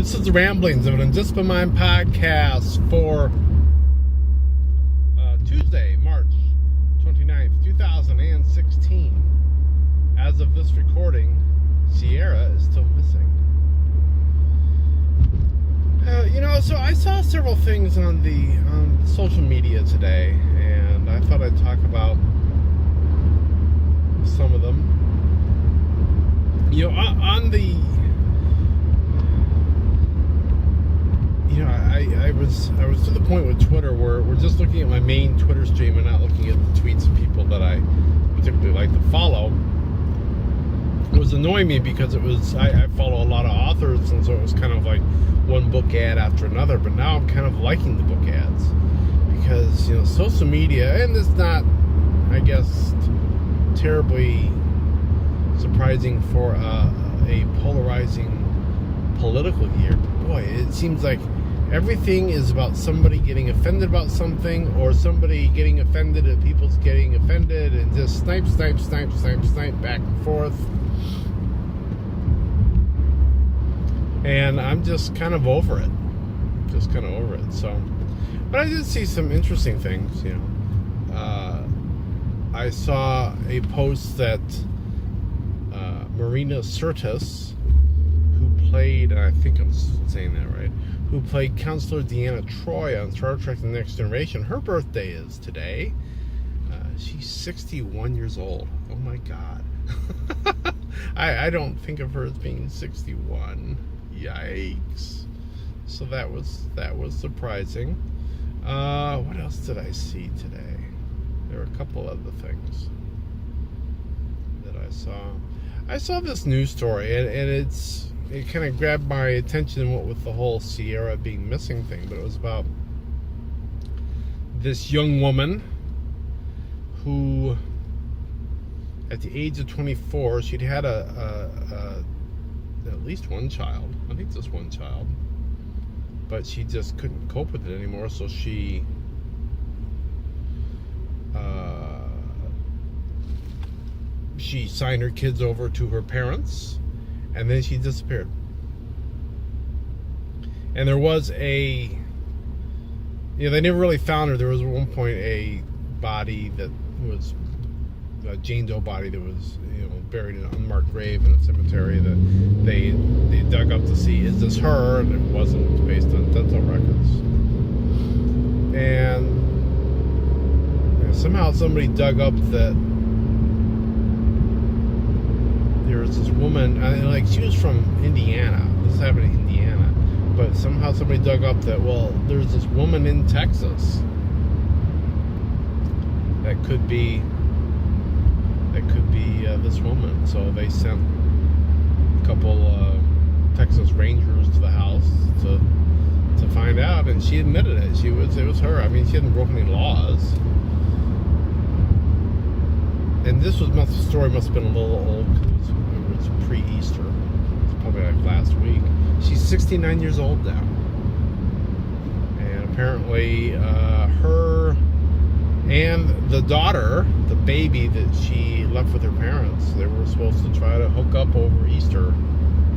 This is the Ramblings of an Undisciplined Mind podcast for Tuesday, March 29th, 2016. As of this recording, Sierra is still missing. So I saw several things on social media today, and I thought I'd talk about some of them. I was to the point with Twitter where we're just looking at my main Twitter stream and not looking at the tweets of people that I particularly like to follow. It was annoying me because I follow a lot of authors, and so it was kind of like one book ad after another. But now I'm kind of liking the book ads because social media, and it's not, I guess, terribly surprising for a polarizing political year. But boy, it seems like everything is about somebody getting offended about something, or somebody getting offended at people's getting offended, and just snipe back and forth. And I'm just kind of over it. So, but I did see some interesting things. I saw a post that Marina Sirtis, who played, I think I'm saying that right, who played Counselor Deanna Troi on Star Trek The Next Generation, her birthday is today. She's 61 years old. Oh my God. I don't think of her as being 61. Yikes. So that was surprising. What else did I see today? There were a couple other things that I saw. I saw this news story, and it kind of grabbed my attention with the whole Sierra being missing thing, but it was about this young woman who, at the age of 24, she'd had at least one child. I think just one child. But she just couldn't cope with it anymore, so she signed her kids over to her parents, and then she disappeared. And there was they never really found her. There was at one point a body that was a Jane Doe body that was buried in an unmarked grave in a cemetery that they dug up to see, is this her? And it wasn't, based on dental records. And somehow somebody dug up that there was this woman, she was from Indiana. This happened in Indiana. But somehow somebody dug up that, there's this woman in Texas that could be this woman. So they sent a couple Texas Rangers to the house to find out, and she admitted it. It was her. I mean, she hadn't broken any laws. And the story must have been a little old because it was pre-Easter. It's probably like last week. She's 69 years old now, and apparently her and the daughter, the baby that she left with her parents, they were supposed to try to hook up over Easter,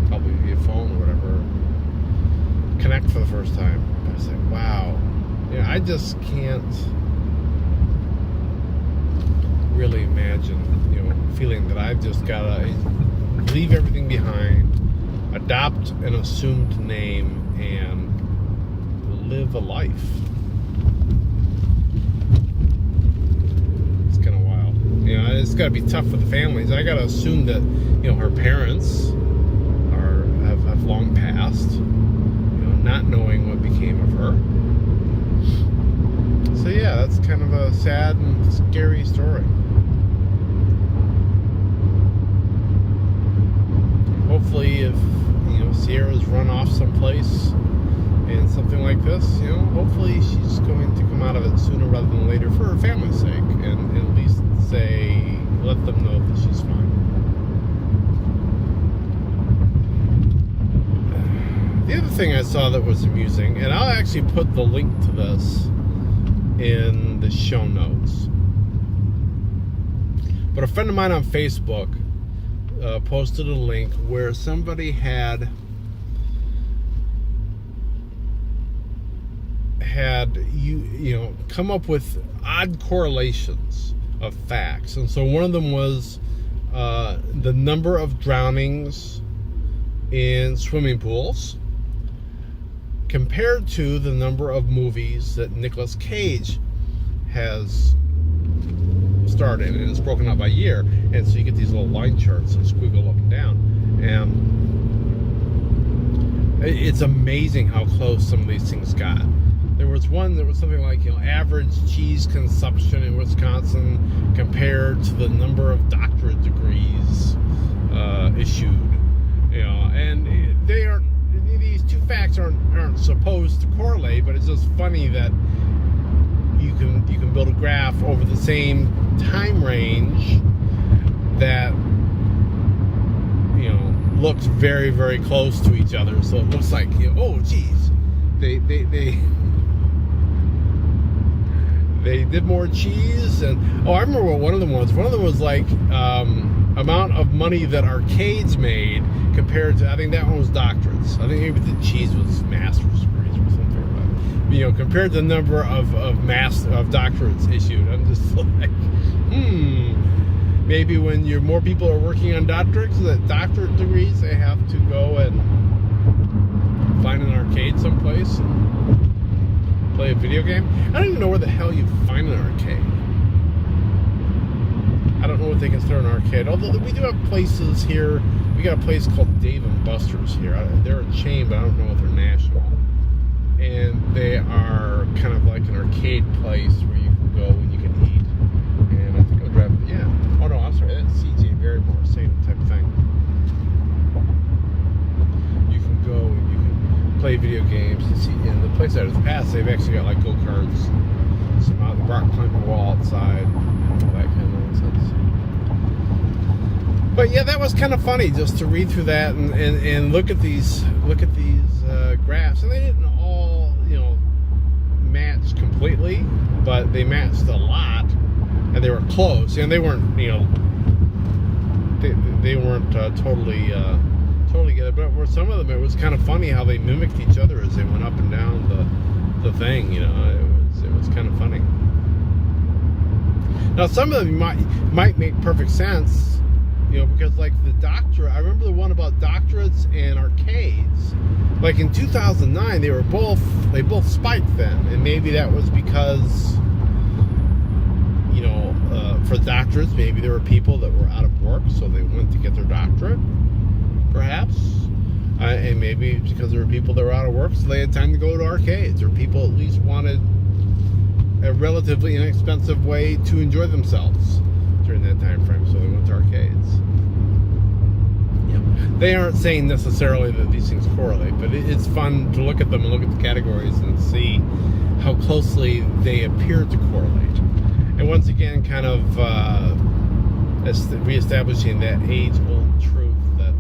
probably via phone or whatever, connect for the first time. I was like, wow. I just can't really imagine, feeling that I've just got to leave everything behind, adopt an assumed name, and live a life. It's got to be tough for the families. I got to assume that, her parents have long passed, not knowing what became of her. So yeah, that's kind of a sad and scary story. Hopefully, if Sierra's run off someplace and something like this, hopefully she's going to come out of it sooner rather than later for her family's sake, and at least let them know that she's fine. The other thing I saw that was amusing, and I'll actually put the link to this in the show notes, but a friend of mine on Facebook posted a link where somebody had had come up with odd correlations of facts, and so one of them was the number of drownings in swimming pools compared to the number of movies that Nicolas Cage has starred in, and it's broken out by year, and so you get these little line charts that squiggle up and down, and it's amazing how close some of these things got. There was one that was something like, average cheese consumption in Wisconsin compared to the number of doctorate degrees issued. And these two facts aren't supposed to correlate, but it's just funny that you can build a graph over the same time range that looks very, very close to each other. So it looks like, oh geez, they did more cheese. And I remember what one of them was. One of them was like amount of money that arcades made compared to, I think that one was doctorates. I think maybe the cheese was master's degrees or something. But compared to the number of doctorates issued, I'm just like, maybe when more people are working on doctorate degrees, they have to go and find an arcade someplace and play a video game. I don't even know where the hell you find an arcade. I don't know what they consider an arcade. Although we do have places here. We got a place called Dave & Buster's here. They're a chain, but I don't know if they're national. And they are kind of like an arcade place where you can go and you can eat. And I think I'll drive. Yeah. Oh no, I'm sorry. That's CJ Barrymore, same type of thing. You can go and you can play video games and see. And the place that is past, they've actually got like go-karts, some rock climbing wall outside, and all that kind of nonsense. But yeah, that was kind of funny just to read through that and look at these graphs, and they didn't all match completely, but they matched a lot, and they were close. And they weren't they weren't totally together, but for some of them it was kind of funny how they mimicked each other as they went up and down the thing. It was kind of funny. Now some of them might make perfect sense. Because like the doctorate, I remember the one about doctorates and arcades. Like in 2009, they both spiked then, and maybe that was because, for doctorates, maybe there were people that were out of work, so they went to get their doctorate, perhaps, and maybe it's because there were people that were out of work, so they had time to go to arcades, or people at least wanted a relatively inexpensive way to enjoy themselves during that time frame, so they went to arcades. They aren't saying necessarily that these things correlate, but it's fun to look at them and look at the categories and see how closely they appear to correlate. And once again, kind of reestablishing that age-old truth that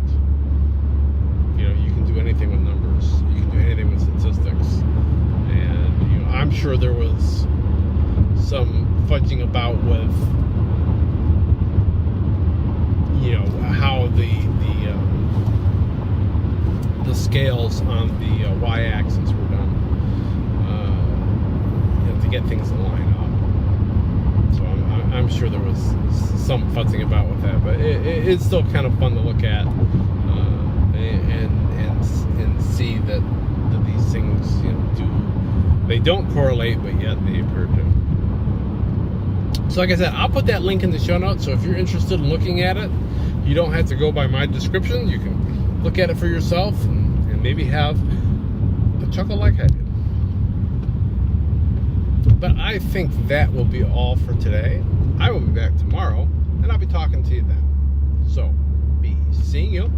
you can do anything with numbers, you can do anything with statistics, and I'm sure there was some fudging about with how the scales on the y-axis were done to get things to line up. So I'm sure there was some futzing about with that, but it's still kind of fun to look at and see that these things they don't correlate, but yet they appear to. So like I said, I'll put that link in the show notes, so if you're interested in looking at it, you don't have to go by my description. You can look at it for yourself and maybe have a chuckle like I did. But I think that will be all for today. I will be back tomorrow, and I'll be talking to you then. So, be seeing you.